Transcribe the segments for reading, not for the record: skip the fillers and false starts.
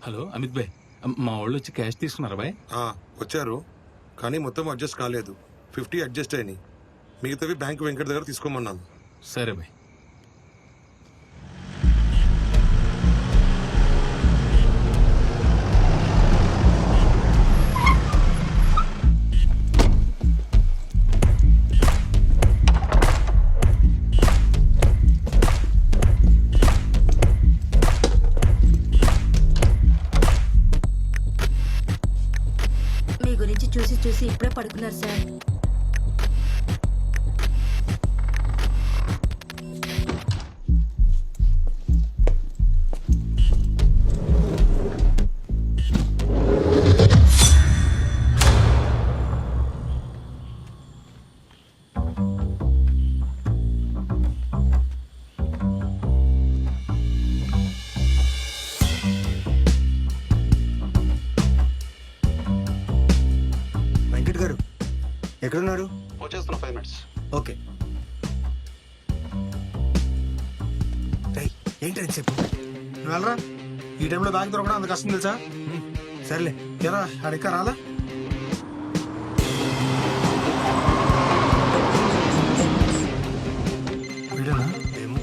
Hello Amit భాయ్, మా వాళ్ళు వచ్చి క్యాష్ తీసుకున్నారా భాయ్? వచ్చారు కానీ మొత్తం అడ్జస్ట్ కాలేదు. 50 అడ్జస్ట్ అయినాయి. మిగతావి బ్యాంక్ వెంకట్ దగ్గర తీసుకోమన్నాను. సరే భాయ్. మీ గురించి చూసి చూసి ఇప్పుడే పడుకున్నారు సార్. వెంకట్ గారు ఎక్కడున్నారు? వచ్చేస్తున్నా 5 minutes. ఓకే. ఏంటి చెప్పు. నువ్వు వెళ్ళరా. ఈ టైంలో బ్యాగ్ దొరకడం అంత కష్టం తెలుసా? సర్లే. ఎరా అడిక్క రాలా. వీడేనా? ఏమో.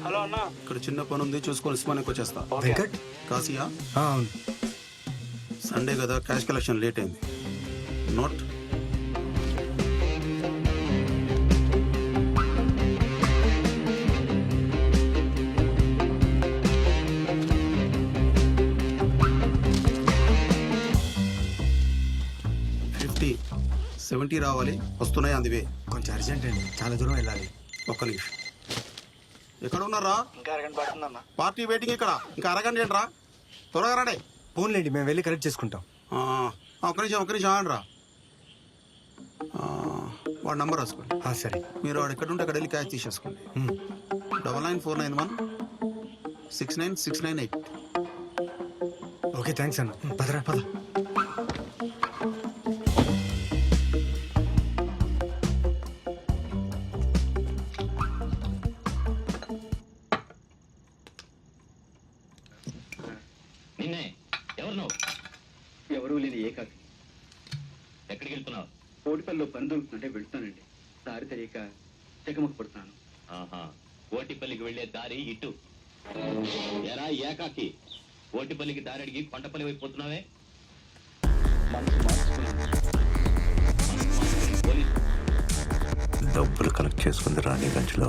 హలో అన్న, ఇక్కడ చిన్న పని ఉంది, చూసుకొని ఉస్మానికి వచ్చేస్తా. వెంకట్? కాసియా, అవును. సండే కదా, క్యాష్ కలెక్షన్ లేట్ అయింది. నోట్. $50, $70 రావాలి, వస్తున్నాయి అందువే. కొంచెం అర్జెంట్ అండి, చాలా దూరం వెళ్ళాలి. ఒక్క నిమిషం. ఎక్కడ ఉన్నారా? ఇంకా అరగంట పడుతుందన్న. పార్టీ వెయిటింగ్ ఇక్కడ. ఇంకా అరగంట ఏంట్రా, త్వరగా రండి. ఫోన్లేండి, మేము వెళ్ళి కరెక్ట్ చేసుకుంటాం. ఒక్క నిమిషం ఆగండిరా. వాడి నంబర్ రాసుకోండి. సరే. మీరు వాడు ఎక్కడ ఉంటే అక్కడ వెళ్ళి క్యాష్ తీసేసుకోండి. 9949169698. ఓకే, థ్యాంక్స్ అన్న. పదరా పద. నిన్నే ఎవరు నువ్వు? ఎవరూ లేని ఏకాకి. ఎక్కడికి వెళ్తున్నావు? కోటిపల్లిలో పని దొరుకుతుంటే వెళ్తానండి. దారి తెలియక చెకమక పడుతున్నాను. ఆహా, ఓటిపల్లికి వెళ్లే దారి ఇటు. ఎరా ఏకాకి, ఓటిపల్లికి దారి అడిగి కొండపల్లి వైపు పోతున్నావే? పోలీసు డబ్బులు కలెక్ట్ చేసుకుంది రాణిగంజ్లో,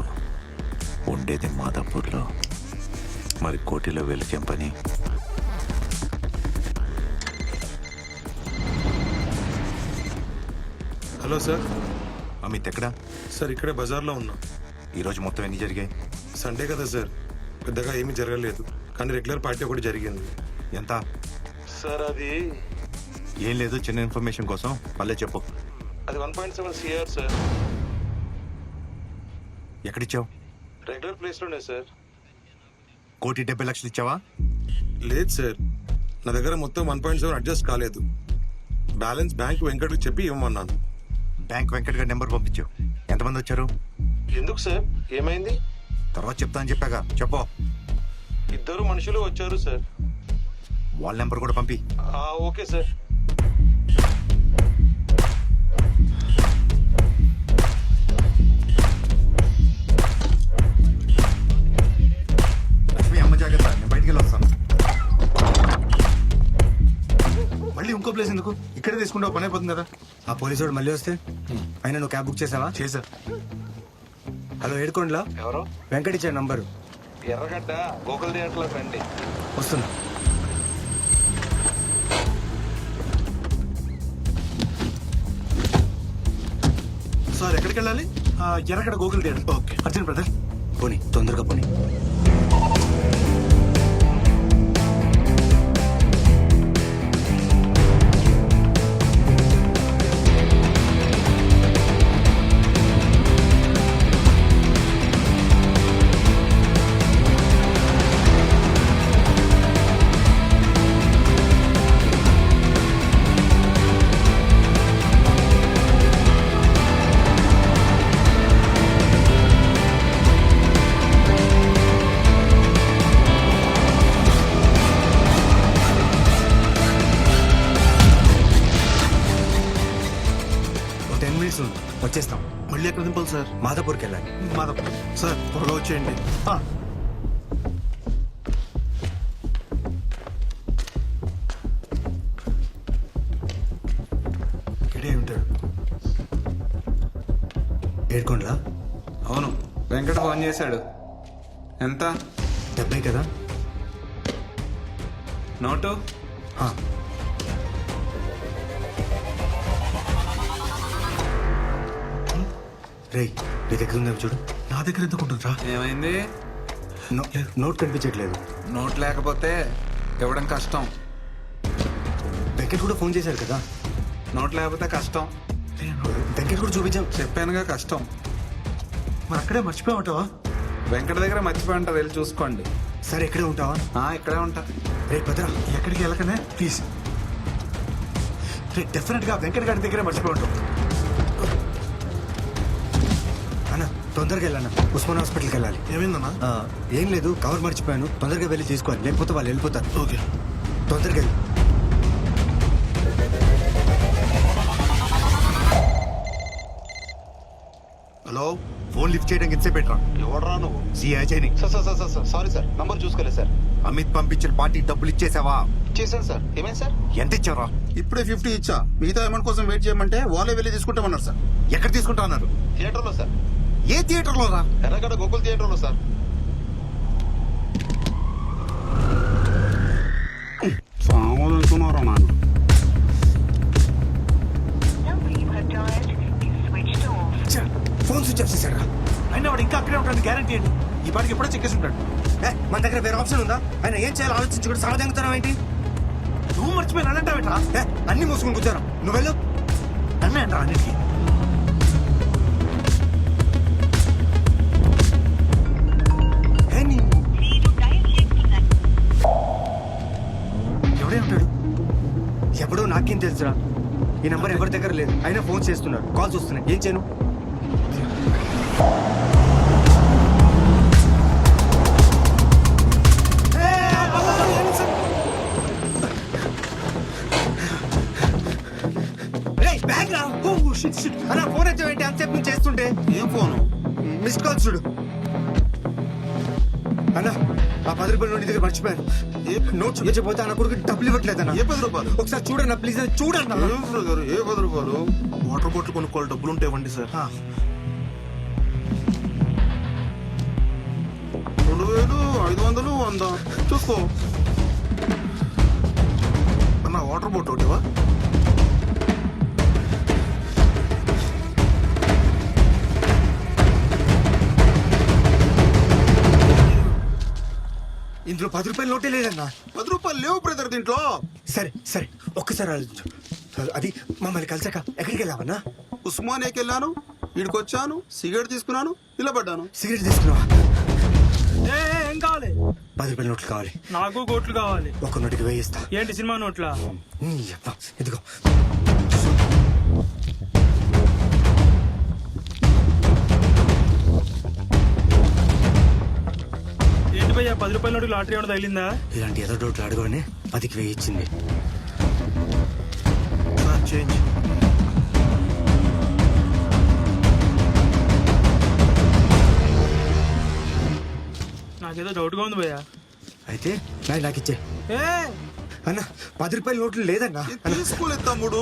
ఉండేది మాదాపూర్లో. మరి కోటిలో వెళ్ళి చెంపని. Hello sir. అమిత్ ఎక్కడా? సార్ ఇక్కడే బజార్లో ఉన్నా. ఈరోజు మొత్తం ఎన్ని జరిగాయి? సండే కదా సార్, పెద్దగా ఏమీ జరగలేదు. కానీ రెగ్యులర్ పార్టీ ఒకటి జరిగింది. ఎంత? సార్ అది ఏం లేదు, చిన్న ఇన్ఫర్మేషన్ కోసం. మళ్ళీ చెప్పు. అది 1.7 CR సార్. ఎక్కడిచ్చావు? రెగ్యులర్ ప్లేస్లోనే సార్. 1,70,00,000 ఇచ్చావా? లేదు సార్, నా దగ్గర మొత్తం 1.7 అడ్జస్ట్ కాలేదు. బ్యాలెన్స్ బ్యాంక్ వెంకట్కి చెప్పి ఇవ్వమన్నాను. బ్యాంక్ వెంకట్ గారి నెంబర్ పంపించావు. ఎంతమంది వచ్చారు? ఎందుకు సార్, ఏమైంది? తర్వాత చెప్తా అని చెప్పాగా, చెప్పు. 2 మనుషులు వచ్చారు సార్. వాళ్ళ నెంబర్ కూడా పంపి. Okay sir. లక్ష్మి, అమ్మ జాగ్రత్త, నేను బయటికి వెళ్ళి వస్తాను. మళ్ళీ ఇంకో ప్లేస్ ఎందుకు? ఇక్కడే తీసుకుంటావు, పని అయిపోతుంది కదా. ఆ పోలీసు వాడు మళ్ళీ వస్తే అయినా నువ్వు క్యాబ్ బుక్ చేసావా? చేసా. హలో, ఏడుకోండిలో ఎవరు? వెంకట్ ఇచ్చాడు నంబరు. ఎర్రగడ్డ గోకుల్ థియేటర్లో రండి. వస్తున్నా. సార్ ఎక్కడికి వెళ్ళాలి? ఎర్రగడ్డ Gokul theatre. Okay, Arjun brother. పోనీ, తొందరగా పోనీ. మినిట్స్ ఉంది, వచ్చేస్తాం. మళ్ళీ ఎక్కడ దింపాలి సార్? మాదాపూర్కి వెళ్ళాలి. మాధవ్ సార్ త్వరగా వచ్చేయండి. ఇక్కడే ఉంటాడు. ఏడుకోండిలా. అవును, వెంకట ఫోన్ చేశాడు. ఎంత? 70 కదా. నోటు? ఆ. రేయ్, నీ దగ్గర ఉందేమో చూడు. నా దగ్గర ఎందుకు ఉంటుందిరా? ఏమైంది? నోట్ కనిపించట్లేదు. నోట్ లేకపోతే ఇవ్వడం కష్టం. వెంకట్ కూడా ఫోన్ చేశారు కదా. నోట్ లేకపోతే కష్టం. వెంకట్ కూడా చూపించాం. చెప్పానుగా కష్టం. మరి అక్కడే మర్చిపోయామంటావా? వెంకట దగ్గర మర్చిపోయి ఉంటారు, వెళ్ళి చూసుకోండి. సరే, ఇక్కడే ఉంటావా? ఇక్కడే ఉంటా. రే భద్రా, ఎక్కడికి వెళ్ళకనే ప్లీజ్. రే డెఫినెట్ గా వెంకట గారి దగ్గరే మర్చిపోయి ఉంటాం. అన్న తొందరగా వెళ్ళాను, ఉస్మాన్ హాస్పిటల్కి వెళ్ళాలి. ఏమైందన్నా? ఏం లేదు, కవర్ మర్చిపోయాను. తొందరగా వెళ్ళి తీసుకోవాలి, లేకపోతే వాళ్ళు వెళ్ళిపోతారు. ఓకే, తొందరగా వెళ్ళి. హలో. ఫోన్ లిఫ్ట్ చేయడానికి ఎంతసేపు పెట్టరా? ఎవడరా నువ్వు? సిఐ చైని. సార్ సారీ సార్, నంబర్ చూసుకోలేదు సార్. అమిత్ పంపించిన పార్టీ డబ్బులు ఇచ్చేసావా? చేశాను సార్. ఏమైంది సార్? ఎంత ఇచ్చారా? ఇప్పుడే 50 ఇచ్చా. మిగతా అమౌంట్ కోసం వెయిట్ చేయమంటే వాళ్ళే వెళ్ళి తీసుకుంటామన్నారు సార్. ఎక్కడ తీసుకుంటా అన్నారు? థియేటర్లో సార్. ఏ థియేటర్ లో రా? ఎర్రగడ్డ గోకుల్ థియేటర్లో సార్. సామాన్లు అనుకున్నారా నాన్న? ఫోన్ స్విచ్ ఆఫ్ చేశారా? అయినా వాడు ఇంకా అక్కడే ఉంటాడు గ్యారంటీ అండి. ఈ పాటికి ఎప్పుడో చెక్కేసి ఉంటాడు. మన దగ్గర వేరే ఆప్షన్ ఉందా? ఆయన ఏం చేయాలో ఆలోచించుకుంటే సమాధానం ఏంటి? నువ్వు మర్చిపోయి నన్నంటావేట్రా? అన్ని మూసుకుని కూర్చోరా. నువ్వు వెళ్ళు. నన్నే అంటారా అన్నిటికీ? ఎవడే ఉంటాడు? ఎప్పుడో నాకేం తెలుసురా. ఈ నంబర్ ఎవరి దగ్గర లేదు, అయినా ఫోన్ చేస్తున్నారు, కాల్స్ వస్తున్నాయి. ఏం చేయను? అలా ఫోన్ వచ్చావేంటి అంతసేపు నుంచి చేస్తుంటే? ఏం ఫోను? మిస్ కాల్ చూడు అన్న. ఆ 10 రూపాయలు నోటి దగ్గర మర్చిపోయాను. నోట్ చూపించకపోతే అన్న కొడుకు డబ్బులు ఇవ్వట్లేదన్న. ఏ 10 రూపాయలు? ఒకసారి చూడన్న ప్లీజ్, చూడన్న. ఏ 10 రూపాయలు? వాటర్ బాటిల్ కొనుక్కోవాలి, డబ్బులు ఉంటే ఇవ్వండి సార్. 2500, 100 చూసుకో అన్న. వాటర్ బాటిల్ ఒకటివా? ఇందులో 10 రూపాయలు నోటే లేదన్నా. 10 రూపాయలు లేవు బ్రదర్ దీంట్లో. సరే సరే, ఒక్కసారి ఆలోచించు. అది మమ్మల్ని కలిసాక ఎక్కడికి వెళ్ళావన్నా? ఉస్మానియాకి వెళ్ళాను, వీడికి వచ్చాను, సిగరెట్ తీసుకున్నాను, నిలబడ్డాను. సిగరెట్ తీసుకున్నావా? ఏం కావాలి? 10 రూపాయల నోట్లు కావాలి నాకు. కోట్లు కావాలి. ఒక్క నోటికి వేయిస్తా. ఏంటి సినిమా నోట్లా? ఇదిగో. ఏంటి భయ్యా, 10 రూపాయల నోటు లాటరీ ఏమైనా తగిలిందా? ఇలాంటి ఎదో నోట్లు అడగగానే 10కి వేయించింది. చేంజ్. నాకేదో డౌట్ గా ఉంది భయ్యా. అయితే నాకు ఇచ్చే అన్న. 10 రూపాయల నోట్లు లేదన్నా. తీసుకోలేదు తమ్ముడు.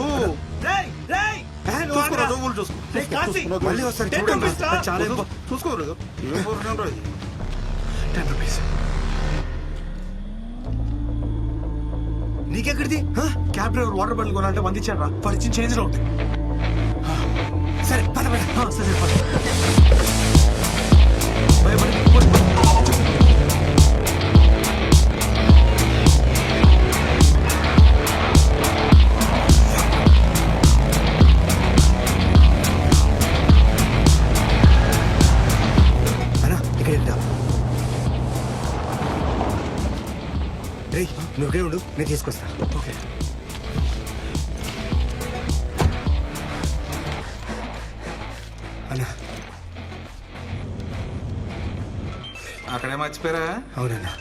మళ్ళీ వస్తారు చూడండి. చాలా చూసుకోరు. ఏం పోర్షన్ రా ఇది? 10 రూపీస్. నీకెక్కడిది? క్యాబ్ డ్రైవర్ వాటర్ బాటిల్ కొనాలంటే 100 ఇచ్చాను రా. వాడు ఇచ్చిన చేంజ్ లో ఉంది. సరే పద పద. సరే పద. అన్నా ఇక్కడ ఎంత? రేయ్, నువ్వు ఇక్కడే ఉండు, నేను తీసుకొస్తా. ఓకే. అన్నా. అక్కడే మర్చిపోయారా? అవునన్నా.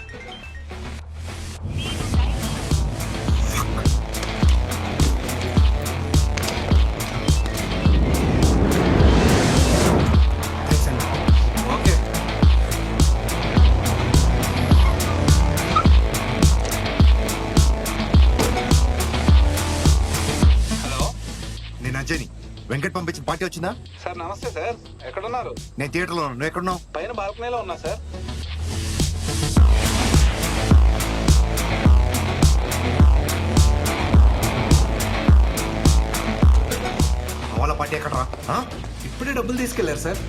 వెంకట్ పంపించిన పార్టీ వచ్చిందా? సార్ నమస్తే సార్, ఎక్కడున్నారు? నేను థియేటర్లో ఉన్నా. నువ్వు ఎక్కడున్నావు? పైన బాల్కనీలో ఉన్నా సార్. వాళ్ళ పార్టీ ఎక్కడరా? ఆ? ఇప్పుడే డబ్బులు తీసుకెళ్లారు సార్.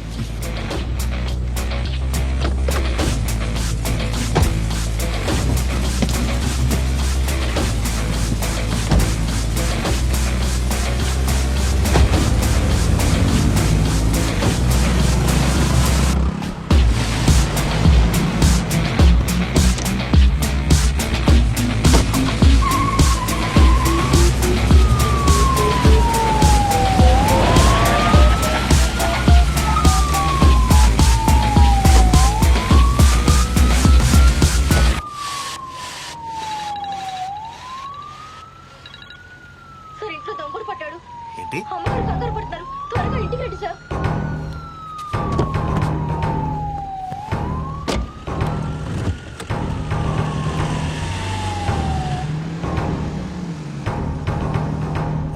సార్ ఇంట్లో దొంగడు పట్టాడు. ఏంటి? అమ్మగారు కంగారు పడుతున్నారు. త్వరగా ఇంటికి రండి సార్.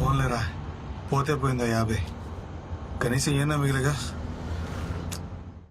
ఓన్లేరా, పోతే పోయిందా 50. కనీసం ఏనా మిగిలిగా.